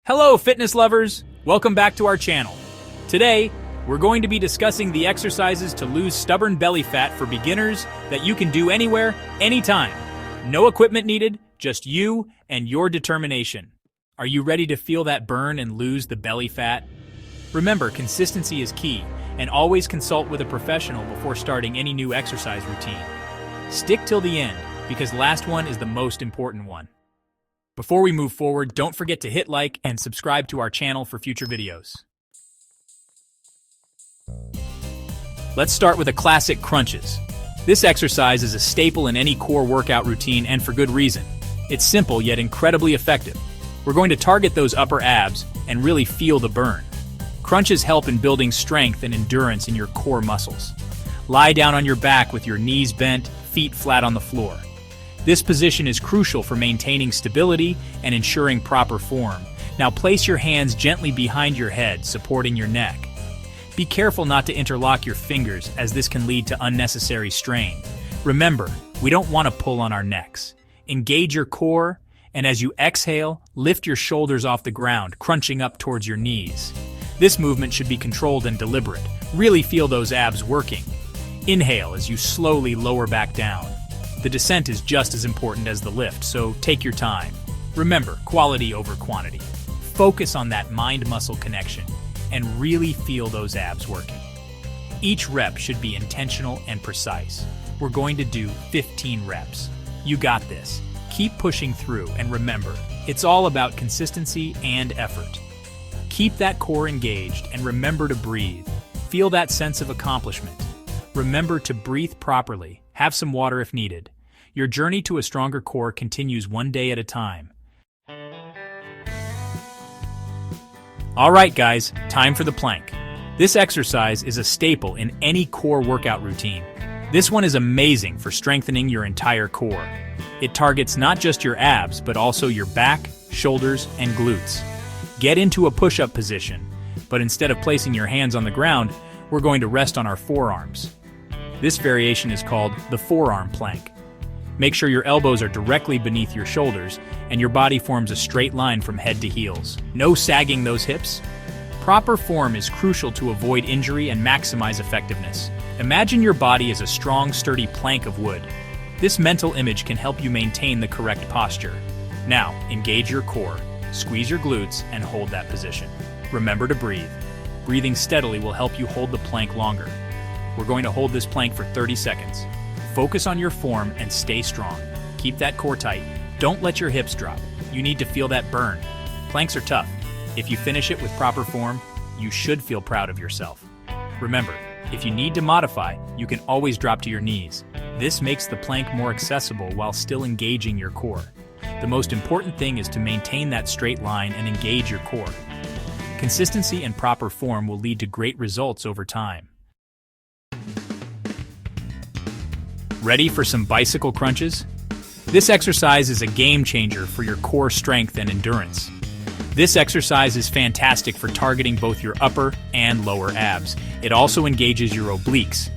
Hello, fitness lovers! Welcome back to our channel. Today, we're going to be discussing the exercises to lose stubborn belly fat for beginners that you can do anywhere, anytime. No equipment needed, just you and your determination. Are you ready to feel that burn and lose the belly fat? Remember, consistency is key, and always consult with a professional before starting any new exercise routine. Stick till the end, because last one is the most important one. Before we move forward, don't forget to hit like and subscribe to our channel for future videos. Let's start with a classic crunches. This exercise is a staple in any core workout routine, and for good reason. It's simple yet incredibly effective. We're going to target those upper abs and really feel the burn. Crunches help in building strength and endurance in your core muscles. Lie down on your back with your knees bent, feet flat on the floor. This position is crucial for maintaining stability and ensuring proper form. Now place your hands gently behind your head, supporting your neck. Be careful not to interlock your fingers, as this can lead to unnecessary strain. Remember, we don't want to pull on our necks. Engage your core, and as you exhale, lift your shoulders off the ground, crunching up towards your knees. This movement should be controlled and deliberate. Really feel those abs working. Inhale as you slowly lower back down. The descent is just as important as the lift, so take your time. Remember, quality over quantity. Focus on that mind-muscle connection and really feel those abs working. Each rep should be intentional and precise. We're going to do 15 reps. You got this. Keep pushing through, and remember, it's all about consistency and effort. Keep that core engaged and remember to breathe. Feel that sense of accomplishment. Remember to breathe properly. Have some water if needed. Your journey to a stronger core continues one day at a time. Alright guys, time for the plank. This exercise is a staple in any core workout routine. This one is amazing for strengthening your entire core. It targets not just your abs, but also your back, shoulders, and glutes. Get into a push-up position, but instead of placing your hands on the ground, we're going to rest on our forearms. This variation is called the forearm plank. Make sure your elbows are directly beneath your shoulders and your body forms a straight line from head to heels. No sagging those hips. Proper form is crucial to avoid injury and maximize effectiveness. Imagine your body as a strong, sturdy plank of wood. This mental image can help you maintain the correct posture. Now, engage your core, squeeze your glutes, and hold that position. Remember to breathe. Breathing steadily will help you hold the plank longer. We're going to hold this plank for 30 seconds. Focus on your form and stay strong. Keep that core tight. Don't let your hips drop. You need to feel that burn. Planks are tough. If you finish it with proper form, you should feel proud of yourself. Remember, if you need to modify, you can always drop to your knees. This makes the plank more accessible while still engaging your core. The most important thing is to maintain that straight line and engage your core. Consistency and proper form will lead to great results over time. Ready for some bicycle crunches? This exercise is a game changer for your core strength and endurance. This exercise is fantastic for targeting both your upper and lower abs. It also engages your obliques,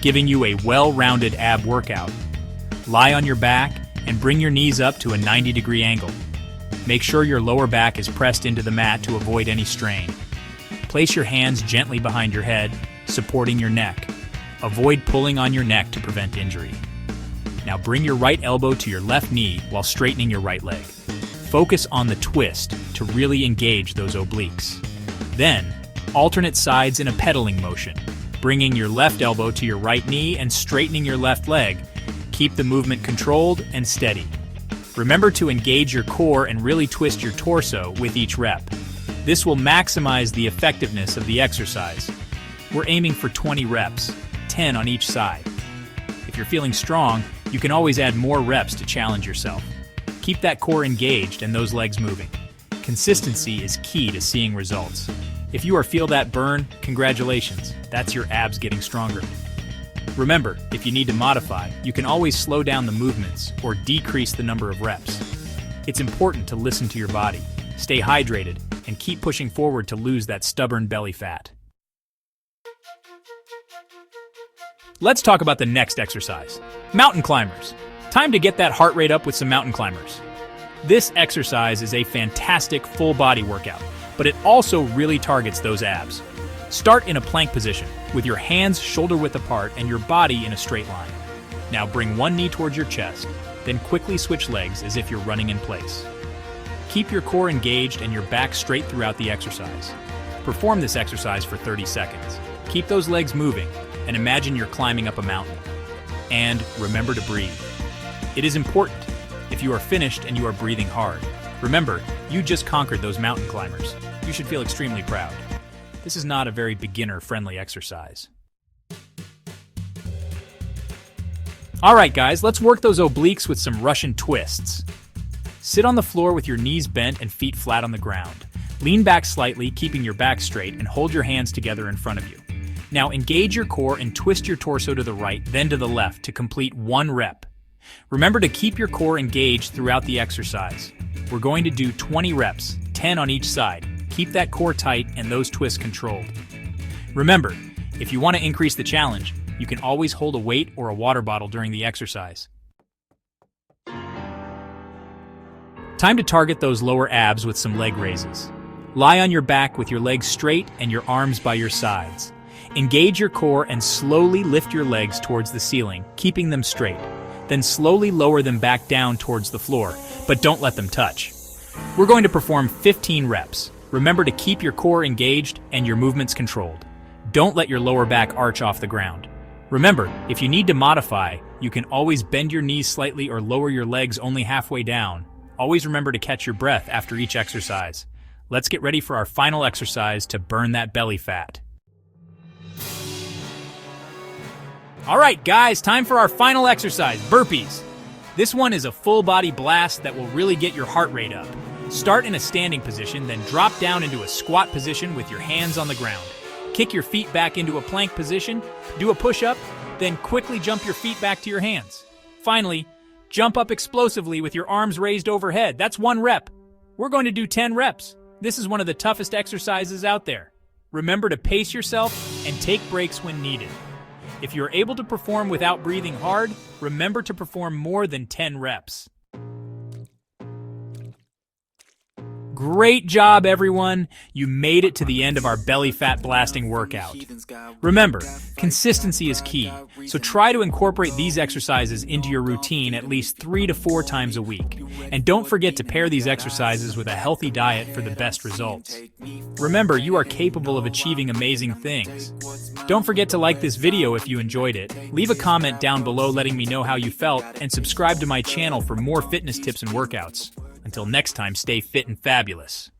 giving you a well-rounded ab workout. Lie on your back and bring your knees up to a 90-degree angle. Make sure your lower back is pressed into the mat to avoid any strain. Place your hands gently behind your head, supporting your neck. Avoid pulling on your neck to prevent injury. Now bring your right elbow to your left knee while straightening your right leg. Focus on the twist to really engage those obliques. Then, alternate sides in a pedaling motion, bringing your left elbow to your right knee and straightening your left leg. Keep the movement controlled and steady. Remember to engage your core and really twist your torso with each rep. This will maximize the effectiveness of the exercise. We're aiming for 20 reps. 10 on each side. If you're feeling strong, you can always add more reps to challenge yourself. Keep that core engaged and those legs moving. Consistency is key to seeing results. If you feel that burn, congratulations. That's your abs getting stronger. Remember, if you need to modify, you can always slow down the movements or decrease the number of reps. It's important to listen to your body, stay hydrated, and keep pushing forward to lose that stubborn belly fat. Let's talk about the next exercise. Mountain climbers. Time to get that heart rate up with some mountain climbers. This exercise is a fantastic full-body workout, but it also really targets those abs. Start in a plank position, with your hands shoulder-width apart and your body in a straight line. Now bring one knee towards your chest, then quickly switch legs as if you're running in place. Keep your core engaged and your back straight throughout the exercise. Perform this exercise for 30 seconds. Keep those legs moving, and imagine you're climbing up a mountain. And remember to breathe. It is important. If you are finished and you are breathing hard, remember, you just conquered those mountain climbers. You should feel extremely proud. This is not a very beginner-friendly exercise. Alright guys, let's work those obliques with some Russian twists. Sit on the floor with your knees bent and feet flat on the ground. Lean back slightly, keeping your back straight, and hold your hands together in front of you. Now engage your core and twist your torso to the right, then to the left to complete 1 rep. Remember to keep your core engaged throughout the exercise. We're going to do 20 reps, 10 on each side. Keep that core tight and those twists controlled. Remember, if you want to increase the challenge, you can always hold a weight or a water bottle during the exercise. Time to target those lower abs with some leg raises. Lie on your back with your legs straight and your arms by your sides. Engage your core and slowly lift your legs towards the ceiling, keeping them straight. Then slowly lower them back down towards the floor, but don't let them touch. We're going to perform 15 reps. Remember to keep your core engaged and your movements controlled. Don't let your lower back arch off the ground. Remember, if you need to modify, you can always bend your knees slightly or lower your legs only halfway down. Always remember to catch your breath after each exercise. Let's get ready for our final exercise to burn that belly fat. Alright guys, time for our final exercise, burpees. This one is a full body blast that will really get your heart rate up. Start in a standing position, then drop down into a squat position with your hands on the ground. Kick your feet back into a plank position, do a push-up, then quickly jump your feet back to your hands. Finally, jump up explosively with your arms raised overhead. That's 1 rep. We're going to do 10 reps. This is one of the toughest exercises out there. Remember to pace yourself and take breaks when needed. If you're able to perform without breathing hard, remember to perform more than 10 reps. Great job, everyone! You made it to the end of our belly fat blasting workout. Remember, consistency is key, so try to incorporate these exercises into your routine at least 3 to 4 times a week. And don't forget to pair these exercises with a healthy diet for the best results. Remember, you are capable of achieving amazing things. Don't forget to like this video if you enjoyed it, leave a comment down below letting me know how you felt, and subscribe to my channel for more fitness tips and workouts. Until next time, stay fit and fabulous.